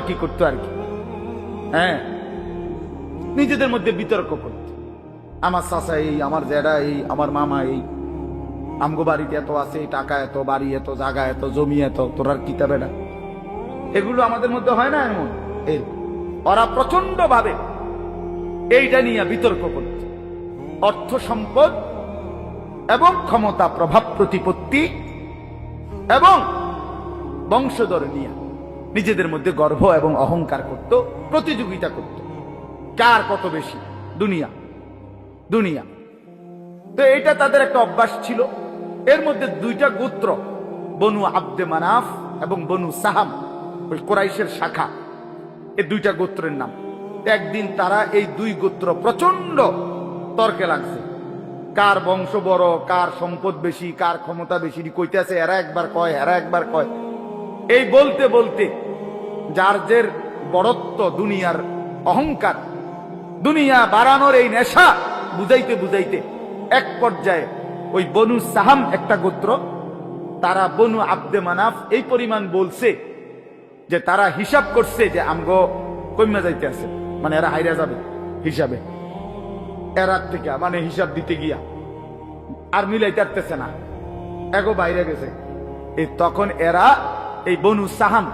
কি করতো আর কি, হ্যাঁ, নিজেদের মধ্যে বিতর্ক করত। আমার চাচা এই, আমার জেডা এই, আমার মামা এই, আমগো বাড়িতে এত আছে, টাকা এত, বাড়ি এত, জায়গা এত, জমি এত, তোরার কিতাবে না, এগুলো আমাদের মধ্যে হয় না এমন। ওরা প্রচন্ড ভাবে এইটা নিয়ে বিতর্ক করত, অর্থ সম্পদ এবং ক্ষমতা, প্রভাব প্রতিপত্তি এবং বংশধর নিয়ে নিজেদের মধ্যে গর্ব এবং অহংকার করত, প্রতিযোগিতা করত, কার কত বেশি দুনিয়া দুনিয়া। তো এটা তাদের একটা অভ্যাস ছিল। এর মধ্যে দুইটা গোত্র, বনু আব্দে মানাফ এবং বনু সাহাম, ওই কোরাইশের শাখা, এই দুইটা গোত্রের নাম। একদিন তারা এই দুই গোত্র প্রচন্ড তর্কে লাগছে, কার বংশ বড়, কার সম্পদ বেশি, কার ক্ষমতা বেশি, কইতেছে, এরা একবার কয়, এরা একবার কয়। এই বলতে বলতে যার জের বড়ত্ব, দুনিয়ার অহংকার, দুনিয়া বাড়ানোর এই নেশা বুঝাইতে বুঝাইতে এক পর্যায়ে ওই বনু সাহাম একটা গোত্র, তারা বনু আব্দে মানাফ এই পরিমাণ বলছে যে তারা হিসাব করছে যে আমগো কইমা যাইতে আছে, মানে এরা হাইরা যাবে হিসাবে, এরার থেকে মানে হিসাব দিতে গিয়া আর মিলাইতে পারতেছে না, এগো বাইরে গেছে। এই তখন এরা এই বনু সাহাম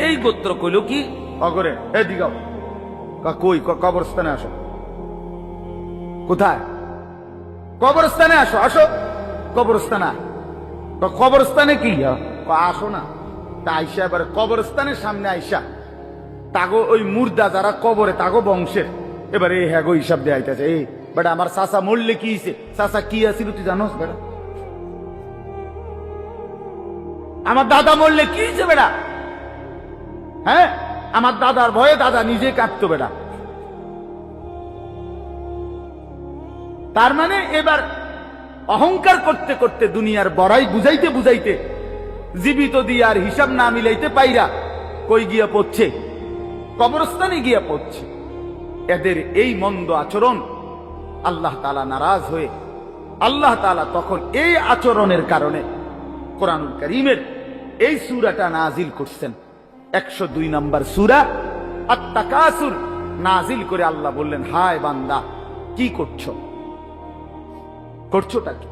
এই গোত্র কইল কি, অগরে এদিগাও, কই, কবরস্থানে আসো। কোথায়? কবরস্থানে আসো, আসো কবরস্থানে। কবরস্থানে কি আসো না, তা আইসা এবার কবরস্থানের সামনে আইসা তাগো ওই মুর্দা যারা কবরে তাগো বংশের এবারে এই হ্যাগো হিসাব দিয়ে আইতেছে। এই বেটা আমার চাচা মরলে কি হয়েছে, চাচা কি আছিল তুই জানোস বেটা? আমার দাদা মরলে কি হয়েছে বেটা? হ্যাঁ, আমার দাদার ভয়ে দাদা নিজে কাঁদতো বেটা। তার মানে এবার অহংকার করতে করতে দুনিয়ার বড়াই বুঝাইতে বুঝাইতে জীবিত দিয়ে আর হিসাব না মিলাইতে পাইরা কই গিয়া পড়ছে, কবরস্থানে গিয়া পড়ছে। এদের এই মন্দ আচরণ আল্লাহ তাআলা নারাজ হয়ে আল্লাহ তাআলা তখন এই আচরণের কারণে কোরআনুল কারীমের এই সূরাটা নাজিল করছেন। 102 নম্বর সূরা আত-তাকাসুর নাজিল করে আল্লাহ বললেন, হায় বান্দা, কি করছো, করছোটা কি?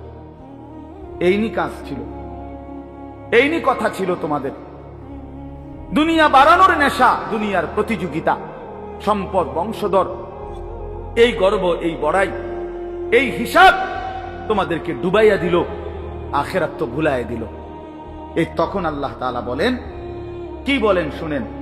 এইনি কাজ ছিল, এইনি কথা ছিল তোমাদের। দুনিয়া বাড়ানোর নেশা, দুনিয়ার প্রতিযোগিতা, সম্পদ, বংশধর, এই গর্ব, এই বড়াই, এই হিসাব তোমাদেরকে ডুবাইয়া দিল, আখিরাত তো ভুলাইয়া দিল। এই তখন আল্লাহ তাআলা বলেন, কি বলেন শুনেন।